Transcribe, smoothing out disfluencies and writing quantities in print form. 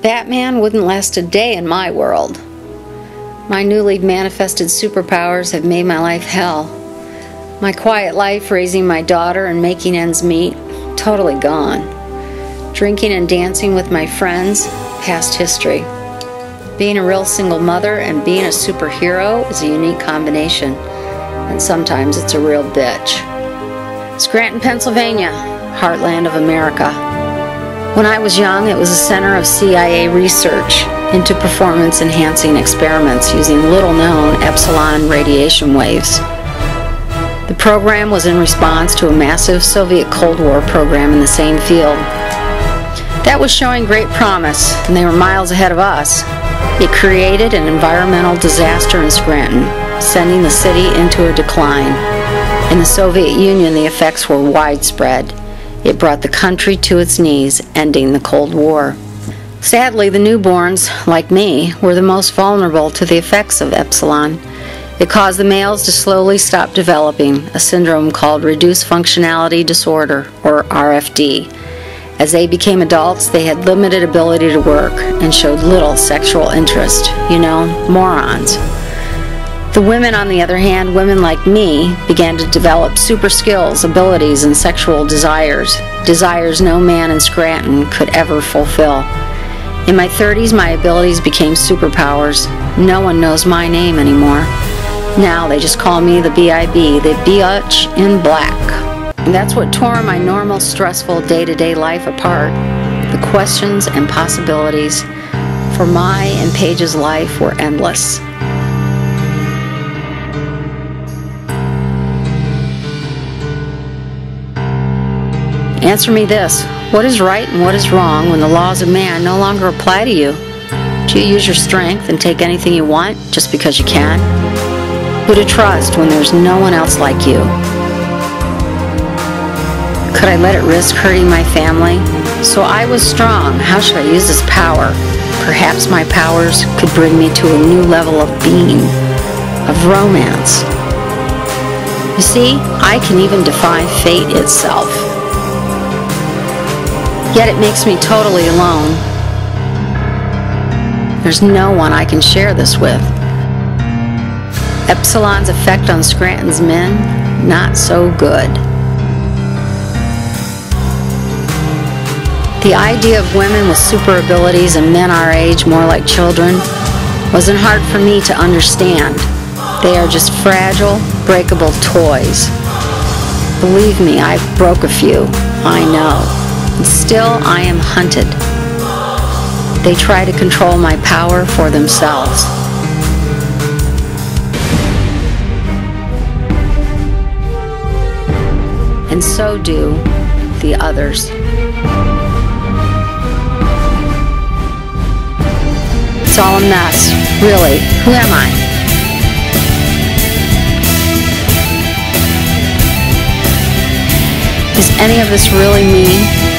Batman wouldn't last a day in my world. My newly manifested superpowers have made my life hell. My quiet life raising my daughter and making ends meet, totally gone. Drinking and dancing with my friends, past history. Being a real single mother and being a superhero is a unique combination, and sometimes it's a real bitch. Scranton, Pennsylvania, heartland of America. When I was young, it was a center of CIA research into performance-enhancing experiments using little-known epsilon radiation waves. The program was in response to a massive Soviet Cold War program in the same field. That was showing great promise, and they were miles ahead of us. It created an environmental disaster in Scranton, sending the city into a decline. In the Soviet Union, the effects were widespread. It brought the country to its knees, ending the Cold War. Sadly, the newborns, like me, were the most vulnerable to the effects of epsilon. It caused the males to slowly stop developing a syndrome called Reduced Functionality Disorder, or RFD. As they became adults, they had limited ability to work and showed little sexual interest. You know, morons. The women, on the other hand, women like me, began to develop super skills, abilities, and sexual desires. Desires no man in Scranton could ever fulfill. In my 30s, my abilities became superpowers. No one knows my name anymore. Now they just call me the B.I.B., the Biatch in Black. And that's what tore my normal, stressful day-to-day life apart. The questions and possibilities for my and Paige's life were endless. Answer me this: what is right and what is wrong when the laws of man no longer apply to you? Do you use your strength and take anything you want just because you can? Who to trust when there's no one else like you? Could I let it risk hurting my family? So I was strong. How should I use this power? Perhaps my powers could bring me to a new level of being, of romance. You see, I can even defy fate itself. Yet it makes me totally alone. There's no one I can share this with. Epsilon's effect on Scranton's men, not so good. The idea of women with super abilities and men our age more like children wasn't hard for me to understand. They are just fragile, breakable toys. Believe me, I broke a few, I know. And still I am hunted. They try to control my power for themselves. And so do the others. It's all a mess. Really, who am I? Is any of this really me?